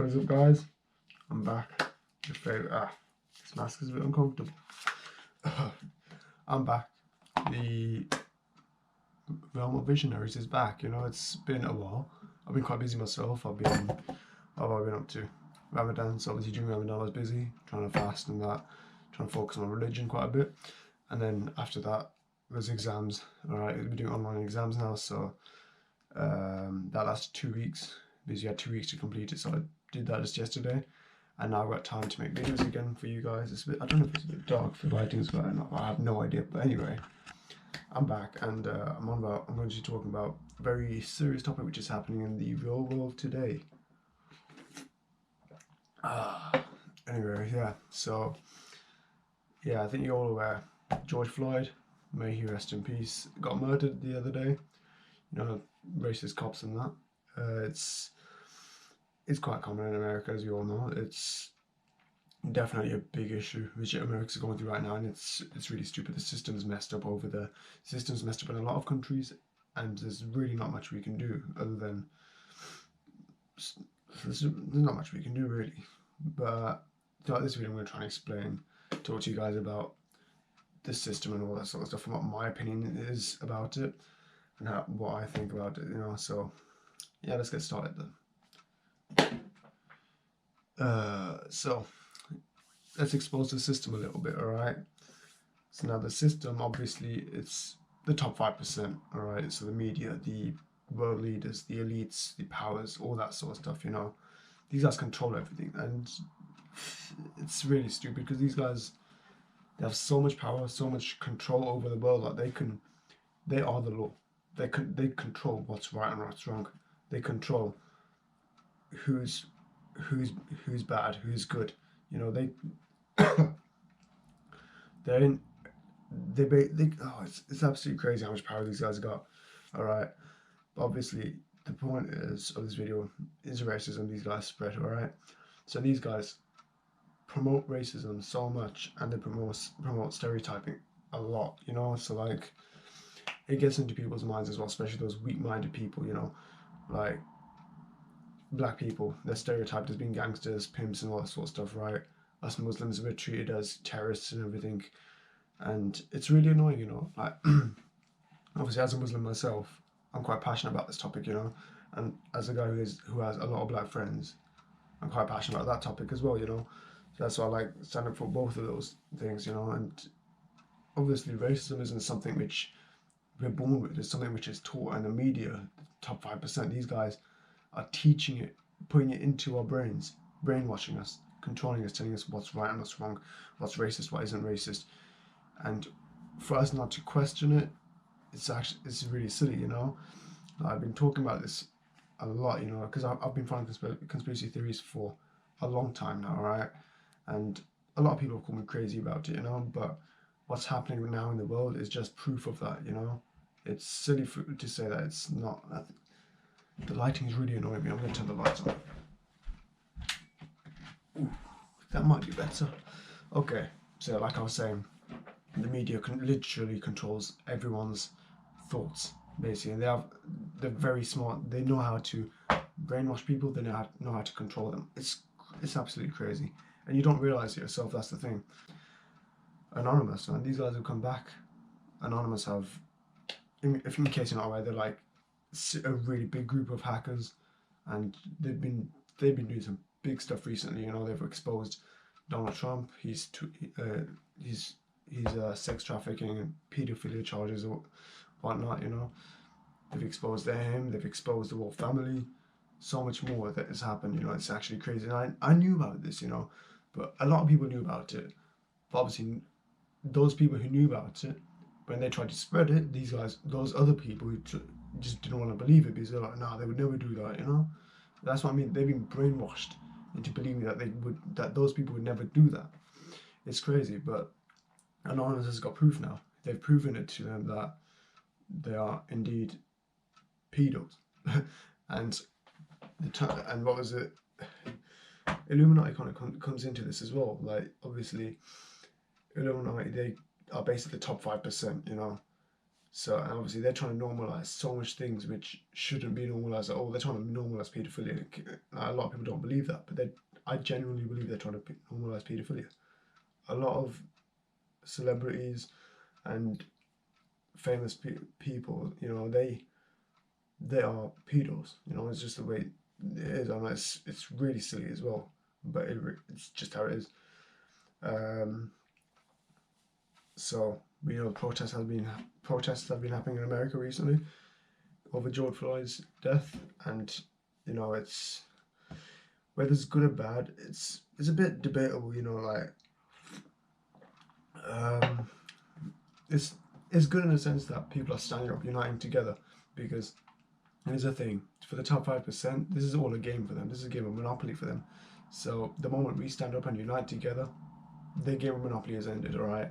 What is up, guys? I'm back. Your favorite. This mask is a bit uncomfortable. I'm back. The realm of Visionaries is back. You know, it's been a while. I've been quite busy myself. What have I been up to? Ramadan. So obviously during Ramadan I was busy trying to fast and that, trying to focus on religion quite a bit. And then after that, there's exams. All right, we're doing online exams now. So that lasted 2 weeks. Because you had 2 weeks to complete it, so I did that just yesterday, and now I've got time to make videos again for you guys. It's a bit, I don't know if it's a bit dark for lighting's better or not, I have no idea, but anyway, I'm back, and I'm going to be talking about a very serious topic which is happening in the real world today. Anyway, yeah, so yeah, I think you're all aware, George Floyd, may he rest in peace, got murdered the other day. You know, racist cops and that. It's quite common in America, as you all know. It's definitely a big issue which America's going through right now, and it's really stupid. The system's messed up over there. The system's messed up in a lot of countries, and there's really not much we can do other than there's not much we can do really. But throughout this video, I'm going to try and talk to you guys about the system and all that sort of stuff, and what my opinion is about it, and what I think about it. You know, so yeah, let's get started then. So let's expose the system a little bit, alright? So now the system, obviously, it's the top 5%, alright? So the media, the world leaders, the elites, the powers, all that sort of stuff, you know? These guys control everything, and it's really stupid because these guys, they have so much power, so much control over the world that they are the law. They control what's right and what's wrong. They control who's bad, who's good. You know, it's absolutely crazy how much power these guys got. All right, but obviously the point of this video is racism these guys spread. All right, so these guys promote racism so much, and they promote stereotyping a lot. You know, so like it gets into people's minds as well, especially those weak-minded people. You know, like black people, they're stereotyped as being gangsters, pimps and all that sort of stuff, right? Us Muslims, we're treated as terrorists and everything, and it's really annoying, you know, like obviously as a Muslim myself, I'm quite passionate about this topic, you know, and as a guy who has a lot of black friends, I'm quite passionate about that topic as well, you know, so that's why I like stand up for both of those things, you know. And obviously racism isn't something which we're born with, it's something which is taught in the media, the top 5%, these guys are teaching it, putting it into our brains, brainwashing us, controlling us, telling us what's right and what's wrong, what's racist, what isn't racist. And for us not to question it, it's really silly, you know. I've been talking about this a lot, you know, because I've been following conspiracy theories for a long time now, right? And a lot of people have called me crazy about it, you know, but what's happening now in the world is just proof of that, you know. It's silly to say that it's not. The lighting is really annoying me. I'm going to turn the lights on. Ooh, that might be better. Okay, so like I was saying, the media literally controls everyone's thoughts, basically. And they're very smart. They know how to brainwash people. They know how to control them. It's absolutely crazy. And you don't realize it yourself, that's the thing. Anonymous, man, these guys have come back. Anonymous have, if in case you're not aware, they're like a really big group of hackers, and they've been doing some big stuff recently. You know, they've exposed Donald Trump. He's sex trafficking and pedophilia charges or whatnot. You know, they've exposed him. They've exposed the whole family. So much more that has happened. You know, it's actually crazy. And I knew about this. You know, but a lot of people knew about it. But obviously, those people who knew about it, when they tried to spread it, those other people who just didn't want to believe it because they're like, nah, they would never do that, you know. That's what I mean. They've been brainwashed into believing that those people would never do that. It's crazy, but Anonymous has got proof now. They've proven it to them that they are indeed pedos. and what was it? Illuminati kind of comes into this as well. Like obviously, Illuminati, they are basically the top 5%, you know. So, and obviously they're trying to normalize so much things which shouldn't be normalized at all. They're trying to normalize paedophilia. A lot of people don't believe that, but I genuinely believe they're trying to normalize paedophilia. A lot of celebrities and famous people, you know, they are pedos. You know, it's just the way it is. I know it's really silly as well, but it's just how it is. So we know protests have been happening in America recently over George Floyd's death, and you know, it's whether it's good or bad, it's a bit debatable. You know, like it's good in the sense that people are standing up, uniting together, because here's the thing: for the top 5%, this is all a game for them. This is a game of Monopoly for them. So the moment we stand up and unite together, their game of Monopoly has ended. All right,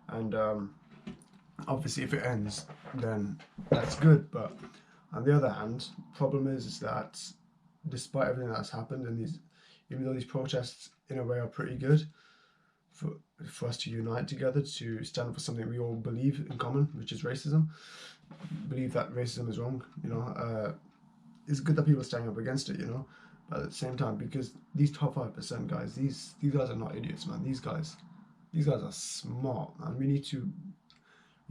and obviously, if it ends, then that's good. But on the other hand, problem is that despite everything that's happened, and even though these protests in a way are pretty good for us to unite together to stand up for something we all believe in common, which is racism, believe that racism is wrong. You know, it's good that people are standing up against it. You know, but at the same time, because these top 5% guys, these guys are not idiots, man. These guys are smart, and we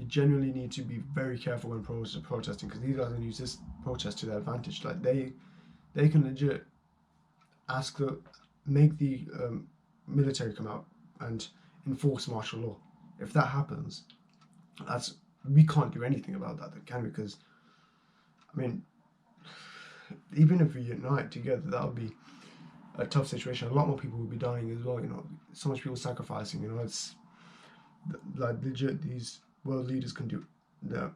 genuinely need to be very careful when protesting, because these guys are going to use this protest to their advantage. Like they can legit make the military come out and enforce martial law. If that happens, we can't do anything about that, can we? Because I mean, even if we unite together, that would be a tough situation. A lot more people will be dying as well. You know, so much people sacrificing. You know, it's like legit. These world leaders can do.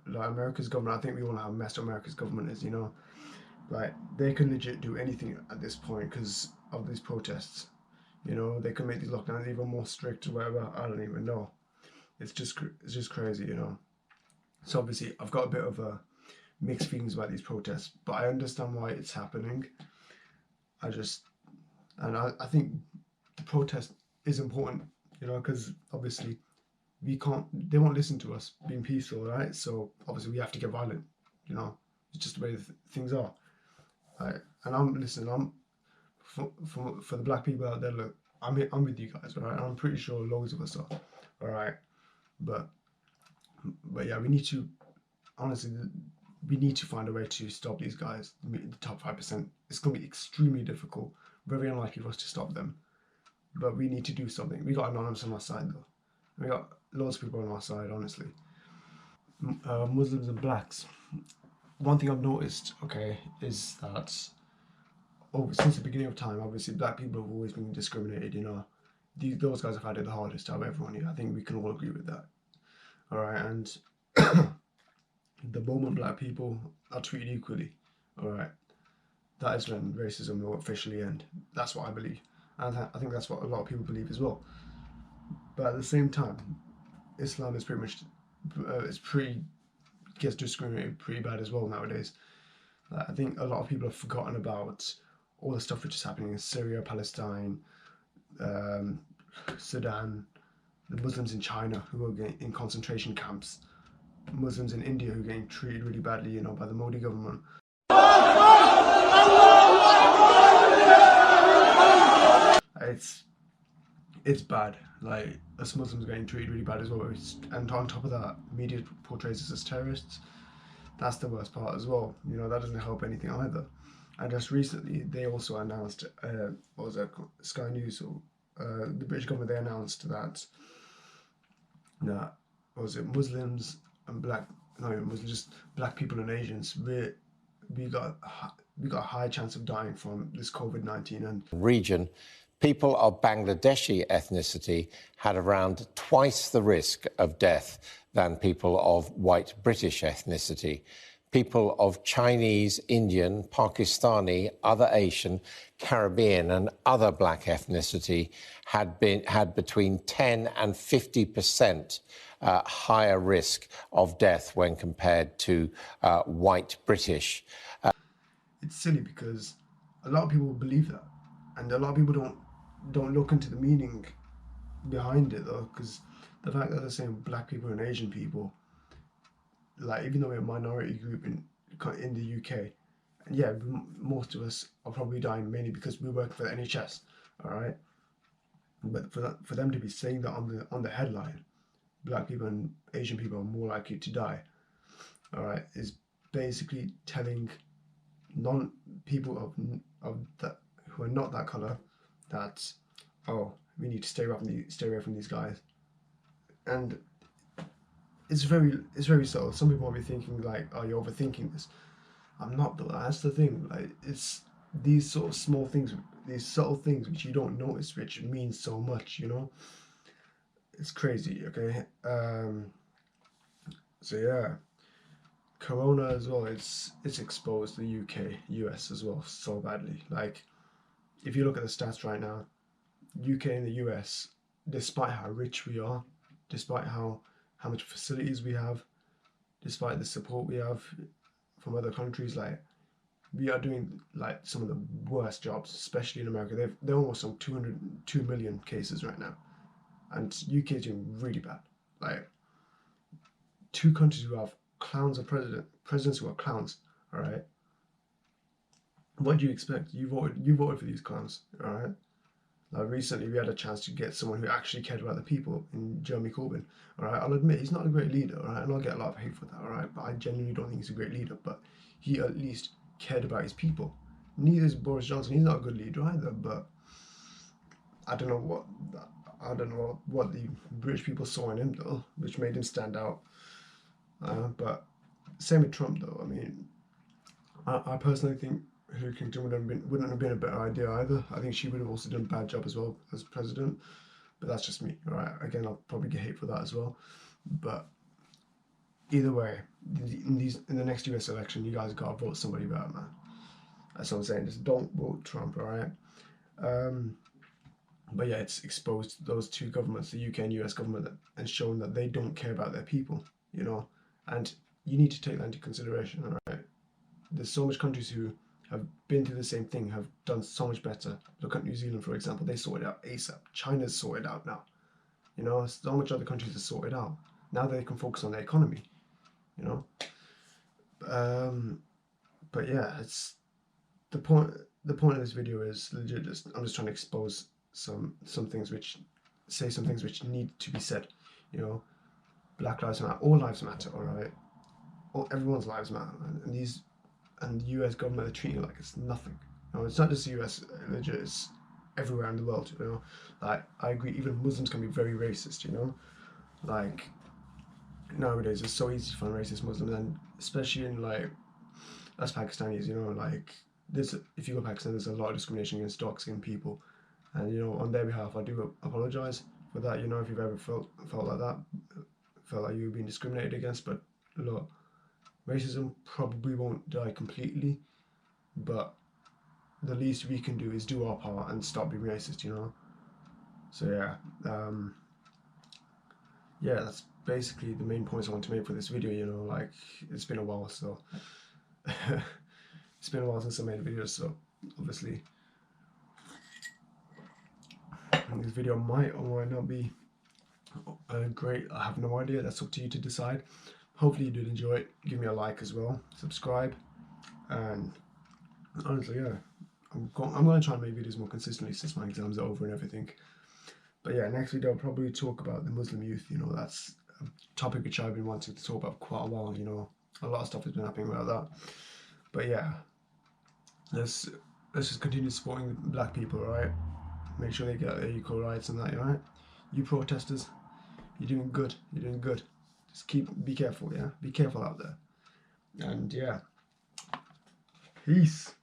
Like America's government, I think we all know how messed up America's government is. You know, like they can legit do anything at this point because of these protests. You know, they can make these lockdowns even more strict or whatever. I don't even know. It's just crazy. You know. So obviously, I've got a bit of mixed feelings about these protests, but I understand why it's happening. I think the protest is important, you know, because obviously they won't listen to us being peaceful, right? So obviously we have to get violent, you know. It's just the way things are. Right? And I'm for the black people out there. Look, I'm with you guys, right? And I'm pretty sure loads of us are, all right. But yeah, we need to find a way to stop these guys. The top 5%. It's going to be extremely difficult, very unlikely for us to stop them. But we need to do something. We got Anonymous on our side, though. We got loads of people on our side, honestly. Muslims and blacks. One thing I've noticed, okay, is that since the beginning of time, obviously, black people have always been discriminated. You know, those guys have had it the hardest out of everyone here. I think we can all agree with that. All right, and the moment black people are treated equally, all right, that is when racism will officially end. That's what I believe, and I think that's what a lot of people believe as well. But at the same time, Islam is pretty much gets discriminated pretty bad as well nowadays. I think a lot of people have forgotten about all the stuff which is happening in Syria, Palestine, Sudan, the Muslims in China who are getting in concentration camps, Muslims in India who are getting treated really badly, you know, by the Modi government. It's bad. Like, us Muslims getting treated really bad as well. And on top of that, media portrays us as terrorists. That's the worst part as well. You know, that doesn't help anything either. And just recently, they also announced, what was that, Sky News, or the British government, they announced that Muslims and just black people and Asians, we got a high chance of dying from this COVID-19 and region. People of Bangladeshi ethnicity had around twice the risk of death than people of white British ethnicity. People of Chinese, Indian, Pakistani, other Asian, Caribbean and other black ethnicity had between 10 and 50% higher risk of death when compared to white British. It's silly because a lot of people believe that, and a lot of people don't look into the meaning behind it, though, because the fact that they're saying black people and Asian people, like, even though we're a minority group in the UK, and yeah, most of us are probably dying mainly because we work for the NHS, all right. But for them to be saying that on the headline, black people and Asian people are more likely to die, all right, is basically telling non people of that who are not that color that, oh, we need to stay away from these guys. And it's very subtle. Some people might be thinking like, oh, you're overthinking this. I'm not, but that's the thing. Like, it's these sort of small things, these subtle things which you don't notice, which mean so much. It's crazy. Okay. So yeah, Corona as well. It's exposed the UK, US as well so badly. Like, if you look at the stats right now, UK and the US, despite how rich we are, despite how much facilities we have, despite the support we have from other countries, like, we are doing like some of the worst jobs, especially in America. They're almost on 2 million cases right now, and UK is doing really bad. Like, two countries who have clowns of presidents who are clowns. All right, what do you expect? You voted for these clowns. All right. Like, recently, we had a chance to get someone who actually cared about the people in Jeremy Corbyn. All right, I'll admit he's not a great leader. All right, and I'll get a lot of hate for that. All right, but I genuinely don't think he's a great leader. But he at least cared about his people. Neither is Boris Johnson. He's not a good leader either. But I don't know what the British people saw in him though, which made him stand out. But same with Trump though. I mean, I personally think Hillary Clinton wouldn't have been a better idea either. I think she would have also done a bad job as well as president. But that's just me. All right. Again, I'll probably get hate for that as well. But either way, in the next US election, you guys gotta vote somebody better, man. That's what I'm saying. Just don't vote Trump. All right. But yeah, it's exposed those two governments, the UK and US government, and shown that they don't care about their people. And you need to take that into consideration. All right. There's so much countries who have been through the same thing, have done so much better. Look at New Zealand, for example. They sorted out ASAP. China's sorted out now. So much other countries are sorted out. Now they can focus on their economy. But yeah, it's the point. The point of this video is legit. I'm just trying to expose some things which need to be said. Black lives matter. All lives matter. All right. Everyone's lives matter, and the US government are treating it like it's nothing. It's not just the US, legit, it's everywhere in the world. Like, I agree, even Muslims can be very racist. Like, nowadays it's so easy to find racist Muslims, and especially in, like, us Pakistanis. Like, if you go to Pakistan, there's a lot of discrimination against dark-skinned people, and on their behalf, I do apologize for that. If you've ever felt like that, felt like you were being discriminated against. But look, racism probably won't die completely, but the least we can do is do our part and stop being racist. So yeah, that's basically the main points I want to make for this video. Like, it's been a while, so it's been a while since I made videos, so obviously this video might or might not be great. I have no idea. That's up to you to decide. Hopefully you did enjoy it. Give me a like as well. Subscribe. And honestly, yeah, I'm going to try and make videos more consistently since my exams are over and everything. But yeah, next video I'll probably talk about the Muslim youth. That's a topic which I've been wanting to talk about for quite a while. A lot of stuff has been happening about that. But yeah, let's just continue supporting black people, alright? Make sure they get their equal rights and that, alright? You protesters, you're doing good. You're doing good. Just be careful, yeah? Be careful out there. And yeah, peace.